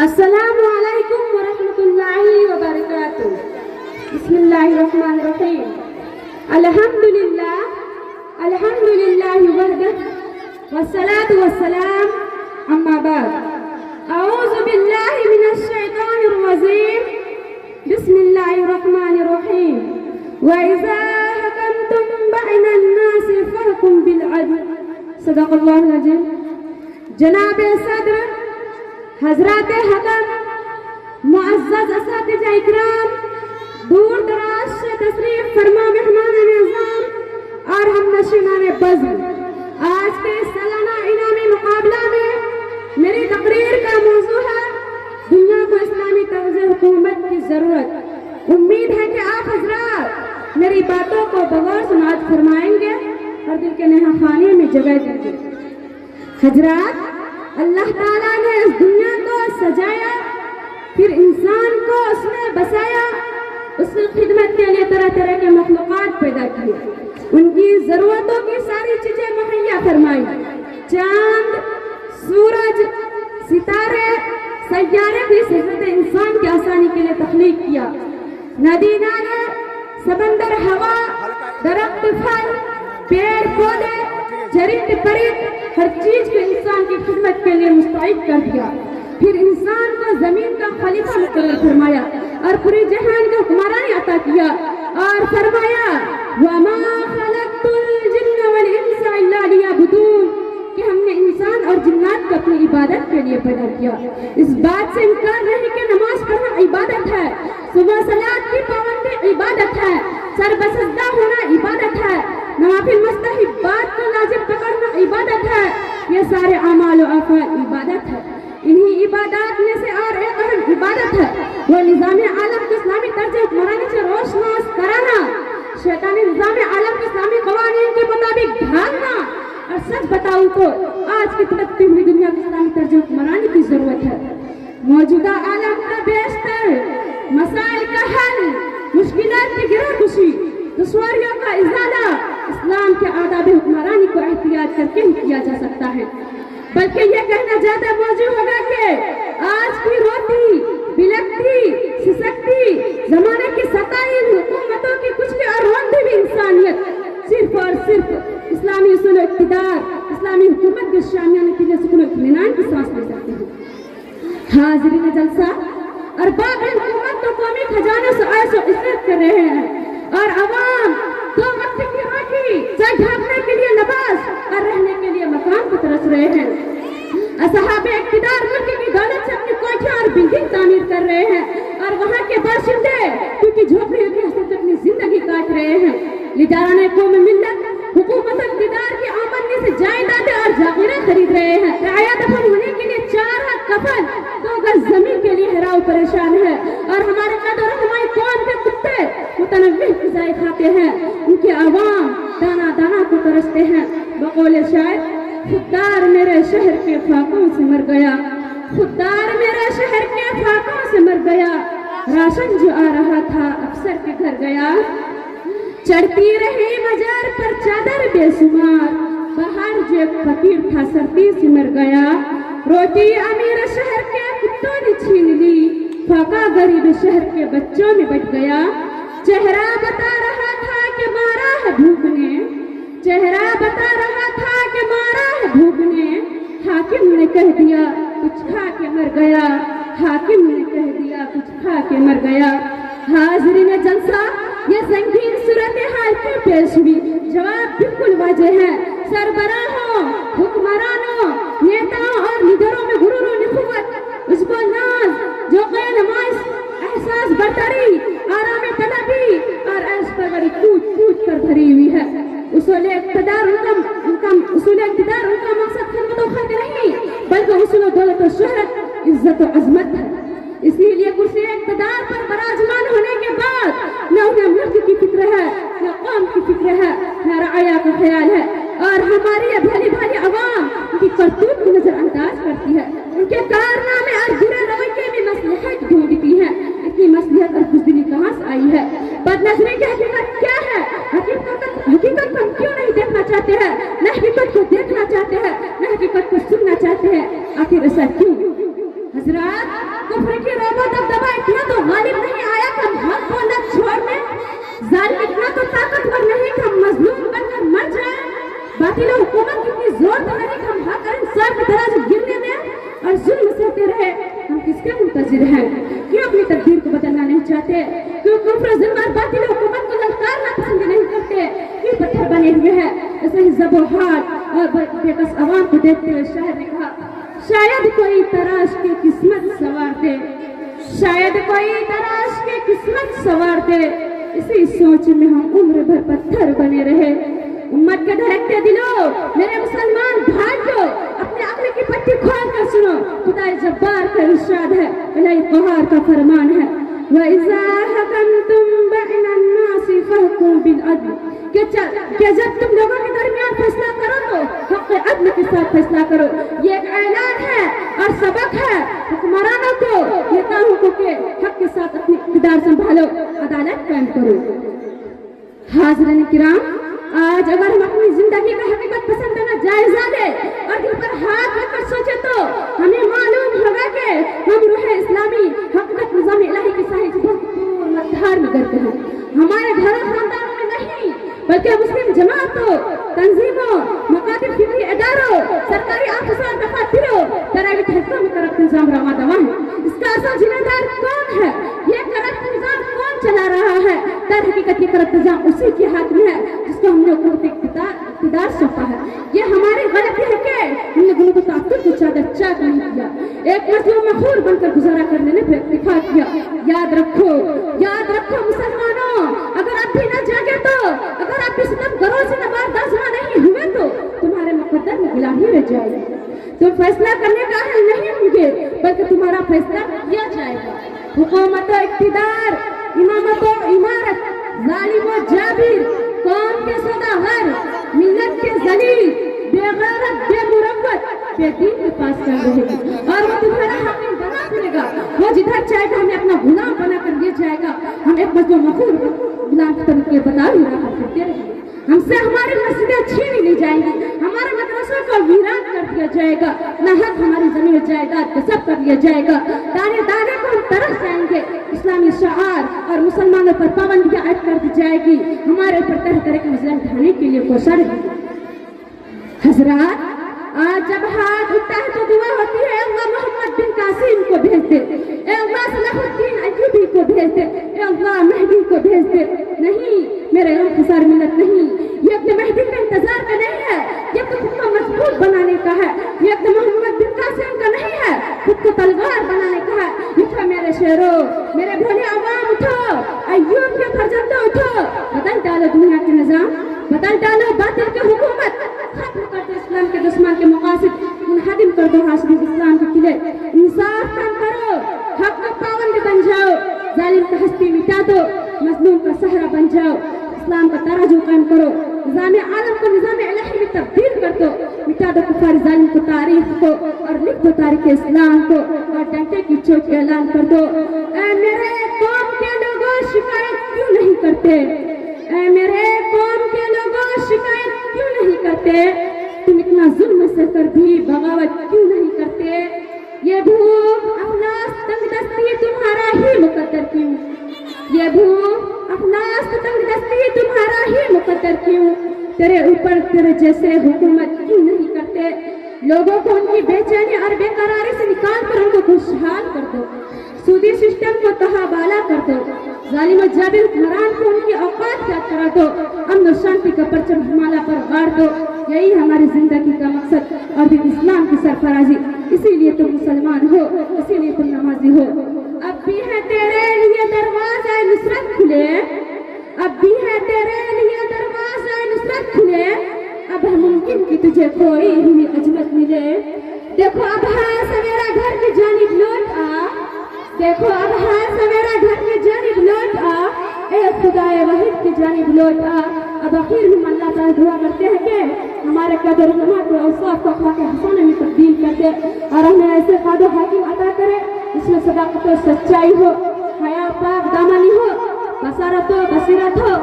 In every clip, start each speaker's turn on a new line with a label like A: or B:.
A: السلام علیکم ورحمۃ اللہ وبرکاتہ۔ بسم اللہ الرحمن الرحیم۔ الحمدللہ وحدہ والصلاة والسلام اما بعد۔ اعوذ باللہ من الشیطان الرجیم۔ بسم اللہ الرحمن الرحیم۔ وَإِذَا حَكَمْتُم بَيْنَ النَّاسِ فَاحْكُمْ بِالْعَدْلِ۔ صدق اللہ العظیم۔ جناب صدر، حضرات حکم، معزز اساتذہ اکرام، دور دراز سے تشریف فرما مہمان اعظام اور ہم نشینان بزم، آج کے سالانہ انعامی مقابلہ میں میری تقریر کا موضوع ہے دنیا کو اسلامی طرز حکومت کی ضرورت۔ امید ہے کہ آپ حضرات میری باتوں کو بغور سماعت فرمائیں گے اور دل کے نہا خانے میں جگہ دیں گے۔ حضرات، اللہ تعالیٰ نے اس دنیا کو سجایا، پھر انسان کو اس میں بسایا، اس کی خدمت کے لیے طرح طرح کے مخلوقات پیدا کیے، ان کی ضرورتوں کی ساری چیزیں مہیا فرمائی۔ چاند، سورج، ستارے، سیارے بھی حضرت انسان کی آسانی کے لیے تخلیق کیا۔ ندی نالے، سمندر، ہوا، درخت، پھل، پیڑ پودے، چرند پرند، ہر چیز کو انسان کی خدمت کے لیے مستعد کر دیا۔ پھر انسان کو زمین کا خلیفہ مقرر فرمایا اور پوری جہان کو حکمرانی عطا کیا اور فرمایا وَمَا خَلَقْتُ الْجِنَّ وَالْإِنسَ إِلَّا لِيَعْبُدُونِ، کہ ہم نے انسان اور جنات کو اپنی عبادت کے لیے پیدا کیا۔ اس بات سے انکار نہیں کہ نماز پڑھنا عبادت ہے، صبح صلاۃ کی پابندی عبادت ہے، سر بسجدہ ہونا عبادت ہے، نوافل مستحبات کو لازم پکڑنا عبادت ہے، یہ سارے اعمال و افعال عبادت ہے۔ انہی عبادات میں سے اور ایک اہم عبادت ہے وہ نظام عالم کو اسلامی طرز حکمرانی سے روشناس کرانا، شیطانی نظام عالم کو اسلامی قوانین کے مطابق ڈھالنا۔ اور سچ بتاؤں تو آج کی ترقی ہوئی دنیا کو اسلامی طرز حکمرانی کی ضرورت ہے۔ موجودہ عالم کا بیشتر مسائل کا حل، مشکلات کی گرہ کشی، دشواریوں کا ازالہ اسلام کے آداب حکمرانی کو احتیاط کر کے ہی کیا جا سکتا ہے۔ بلکہ یہ کہنا زیادہ موزوں ہوگا کہ آج کی روتی، بلکتی، سسکتی، زمانے کی ستائش حکومتوں کی کچلی اور روندی بھی انسانیت صرف اور صرف اسلامی اصول و اقتدار، اسلامی حکومت کے شامیہ نتیجے سکون و اطمینان کی سانس لے سکتے ہیں۔ حاضرین جلسہ، ارباب حکومت تو قومی خزانے سے عیش و عشرت کر رہے ہیں اور عوام دو وقت کی روٹی، سر ڈھانپنے کے لیے لباس اور رہنے کے لیے مکان کو ترس رہے ہیں۔ اصحاب اقتدار ملک کی دولت سے اپنی کوٹھیاں اور بلڈنگ تعمیر کر رہے ہیں اور وہاں کے باشندے کیونکہ جھوپڑیوں کی حسرت اپنی زندگی کاٹ رہے ہیں۔ لیڈران قوم ملت حکومت اقتدار کی آمدنی سے جائیدادیں اور جاگیریں خرید رہے ہیں۔ رعایا دفن ہونے کے لیے 4 ہاتھ کفن، 2 گز زمین کے لیے ہراؤ پریشان ہے اور ہمارے قدر رہنمائی قوم کے کتے متنوع غذائیں کھاتے ہیں، ان کے عوام دانا دانا کو ترستے ہیں۔ بقول شاعر، خوددار میرے شہر کے فاقوں سے مر گیا، خوددار میرے شہر کے فاقوں سے مر گیا، راشن جو آ رہا تھا افسر کے گھر گیا، چڑھتی رہی مزار پر چادر بے شمار، باہر جو ایک فقیر تھا سردی سے مر گیا، روٹی امیر شہر کے کتوں نے چھین لی، فاقہ غریب شہر کے بچوں میں بٹ گیا، چہرہ بتا رہا تھا کہ مارا ہے بھوک نے، چہرہ بتا رہا تھا کہ مارا ہے بھوک نے، حاکم نے کہہ دیا کچھ کھا کے مر گیا، حاکم نے کہہ دیا کچھ کھا کے مر گیا۔ حاضرین جلسہ، یہ سنگین صورتحال کیوں پیش ہوئی؟ جواب بالکل واضح ہے۔ سربراہوں، حکمرانوں، نیتاؤں اور لیڈروں میں غرور و نخوت، عجب و ناز، جو غیر نمائش، احساس برتری، آرام طلبی اور عیش پروری کوٹ کوٹ کر بھری ہوئی ہے۔ اصول اقتدار ان کا مقصد خدمت و خلق نہیں بلکہ اصول و دولت و شہرت، عزت و عظمت ہے۔ اسی لیے کرسی اقتدار پر براجمان ہونے کے بعد نہ انہیں ملک کی فکر ہے، نہ قوم کی فکر ہے، نہ رعایا کا خیال ہے، اور ہماری یہ بھلی بھلی عوام ان کی کرتوت کو نظر انداز کرتی ہے، ان کے کارنامے اور برے رویے میں مصلحت ڈھونڈتی ہے۔ اتنی مصلحت اور بزدلی کہاں سے آئی ہے؟ بدنظری کی حقیقت کیا ہے؟ حقیقت کو ہم کیوں نہیں دیکھنا چاہتے ہیں؟ نہ حقیقت کو دیکھنا چاہتے ہیں، نہ حقیقت کو سننا چاہتے ہیں، آخر ایسا کیوں؟ حضرات کفر کی روب و دبدبہ اتنا تو غالب نہیں آیا کہ ہم حق کو نہ چھوڑ دیں، ظالم اتنا تو طاقتور نہیں کہ ہم مظلوم بن کر مر جائیں، باطل حکومت اتنی زور تو نہیں کہ ہم حق اور انصاف کی طرح سے گرنے دیں اور ظلم سہتے رہے۔ ہم کس کے منتظر ہیں؟ کیوں اپنی تقدیر کو بدلنا نہیں چاہتے؟ کیوں کفر ظلم اور باطل حکومت کو للکارنا پسند نہیں کرتے؟ کیوں پتھر بنے ہوئے ہیں؟ ایسے ہی زب و حال اور بے کس عوام کو دیکھتے ہوئے شاعر نے کہا شاید کوئی تراش کے قسمت سوار دے، شاید کوئی تراش کے قسمت سوار دے، اسی سوچ میں ہم عمر بھر پتھر بنے رہے۔ امت کے دھڑکتے دلوں، میرے مسلمان بھائیوں، اپنے عقل کی پٹی کھول کر سنو، خدا جبار کا ارشاد ہے، الہی قہار کا فرمان ہے، وَإِذَا حَكَمْتُمْ بَيْنَ النَّاسِ فَاحْكُمُوا بِالْعَدْلِ، کہ جب تم لوگوں کے درمیان فیصلہ کرو تو حق عدل کے ساتھ فیصلہ کرو۔ یہ ایک اعلان ہے اور سبق ہے حکمرانوں کو، نیتاؤں کو کہ حق کے ساتھ اپنی اقتدار سنبھالو، عدالت قائم کرو۔ حاضرین کرام، آج اگر ہم اپنی زندگی کا حقیقت پسندانہ جائزہ لیں اور دل پر ہاتھ رکھ کر سوچیں تو ہمیں معلوم ہوگا کہ ہم روح اسلامی حقیقت نظام الہی کی ساحل بھرپور مدھار میں کرتے ہیں۔ ہمارے گھروں خاندانوں میں نہیں بلکہ مسلم جماعتوں، تنظیموں، مکاتب فکری اداروں، سرکاری آفیسر دفاتروں، پرائیویٹ حلقوں میں کرپٹ نظام رواں دواں ہے۔ اس کا اصل ذمہ دار کون ہے؟ یہ کرپٹ نظام کون چلا رہا ہے؟ در حقیقت یہ کرپٹ نظام اسی کے ہاتھ میں ہے جس کو ہم نے حکومت اقتدار سونپا ہے۔ یہ ہماری غلطی ہے کہ ہم نے گناہ و تعصب کو چادر چاک نہیں کیا، ایک مظلوم مخور بن کر گزارا کر لینے پہ اکتفا کیا۔ یاد رکھو مسلمانوں، اگر آپ بھی نہ جاگے تو، اگر آپ بھی ستم گروں سے نباردازاں نہیں ہوئے تو تمہارے مقدر میں غلامی رہ جائے گی۔ تم فیصلہ کرنے کا اہل نہیں ہوں گے بلکہ تمہارا فیصلہ کیا جائے گا۔ حکومت و اقتدار، امامت و عمارت، ظالم و جابر، قوم کے سوداگر، ملت کے ذلیل، بے غیرت، بے مروت، بے دین کے پاس کر رہے گی اور وہ تمہارا حاکم بنا پڑے گا۔ وہ جدھر چاہے گا ہمیں اپنا غلام بنا کر لے جائے گا۔ ہم ایک مظلوم مخور غلام کی طرح کے بتا ہی رہا کرتے رہیں گے۔ ہم سے ہماری مسجدیں چھین لی جائیں گی، ہمارے مدرسوں کو ویران کر دیا جائے گا، نہ حق ہماری زمین و جائیداد غصب کر لیا جائے گا۔ دانے دانے کو ہم ترس جائیں گے، اسلامی شعار اور مسلمانوں پر پابندیاں عائد کر دی جائے گی، ہمارے اوپر طرح طرح کے مسئلے اٹھانے کے لیے کوشش ہوگی۔ حضرات، آج جب ہاتھ اٹھتا ہے تو دعا ہوتی ہے اے اللہ محمد بن قاسم کو بھیج دے، اے اللہ صلاح الدین ایوبی کو بھیج دے، اے اللہ مہدی کو بھیج دے۔ نہیں، میرے انتظار ملت نہیں، یہ اپنے مہدی کا انتظار کا نہیں ہے، یہ تو خود کو مضبوط بنانے کا ہے، یہ اپنے محمد بن قاسم کا نہیں ہے، خود کو تلوار بنانے کا ہے۔ اٹھو میرے شیرو، میرے بھولے عوام، اٹھو ایوب کے فرزندوں، اٹھو، بدل ڈالو دنیا کے نظام، بدل ڈالو باطل کی حکومت، ختم کر دو اسلام کے دشمن کے مقاصد، منہدم کر دو حاصل اسلام کے قلعے، انصاف کام کرو، حق کا پابند بن جاؤ، ظالم کا ہستی مٹا دو، مظلوم کا سہرا بن جاؤ، اسلام کا تراجو قائم کرو، نظام عالم کو نظام الہی میں تبدیل کر دو، مٹا دو کفار ظالم کو تاریخ کو اور لکھ دو تاریخ اسلام کو اور ڈنڈے کی چوٹ اعلان کر دو۔ اے میرے قوم کے لوگوں شکایت کیوں نہیں کرتے؟ اے میرے قوم کے لوگوں شکایت کیوں نہیں کرتے؟ تم اتنا ظلم سے کر بھی بغاوت کیوں نہیں کرتے؟ یہ بھوک افلاس تنگ دستی تمہارا ہی مقدر کیوں؟ یہ بھوک افلاس تنگ دستی تمہارا ہی مقدر کیوں؟ تیرے اوپر تیرے جیسے حکومت کیوں نہیں کرتے؟ لوگوں کو ان کی بے چینی اور بے قراری سے نکال کر ان کو خوشحال کر دو، سودی سسٹم کو تہا بالا کر دو، ظالم و جابر حکمران کو ان کی اوقات یاد کرا دو، امن و شانتی کا پرچم ہمالا پر گاڑ دو۔ یہی ہماری زندگی کا مقصد اور دین اسلام کی سرفرازی، اسی لیے تم مسلمان ہو، اسی لیے تم نمازی ہو۔ اب بھی ہے تیرے لیے دروازہ نصرت کھلے، اب بھی ہے تیرے لیے دروازہ نصرت کھلے، اب ہے ممکن کہ تجھے کوئی بھی عظمت ملے۔ دیکھو اب ہے سویرا گھر کی جانب لوٹ آ، دیکھو اب ہے سویرا گھر کی جانب لوٹ آ، اے خدائے واحد کی جانب لوٹ آ۔ اب آخر ہم اللہ تعالیٰ دعا کرتے ہیں کہ ہمارے قدر علماء کو اوصاف کو اخلاق حسنہ میں تبدیل کر دے اور ہمیں ایسے قائد و حاکم عطا کرے جس میں صداقت و سچائی ہو، حیا پاک دامنی ہو، بصارت و بصیرت ہو،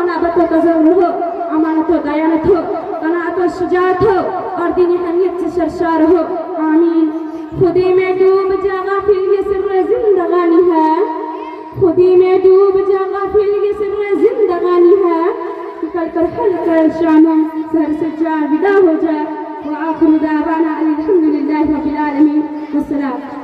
A: انابت و تظاہر ہو، امانت و دیانت ہو، قناعت و شجاعت ہو اور دینی حنیت سے سرشار ہو۔ آمین۔ خودی میں ڈوب جا غافل یہ سر زندگانی ہے، خودی میں ڈوب جا غافل یہ سر زندگانی ہے، نکل کر حل کر شاموں سر سے جا ودا ہو جا، وآخر دعوانا الحمد للہ رب العالمین والسلام.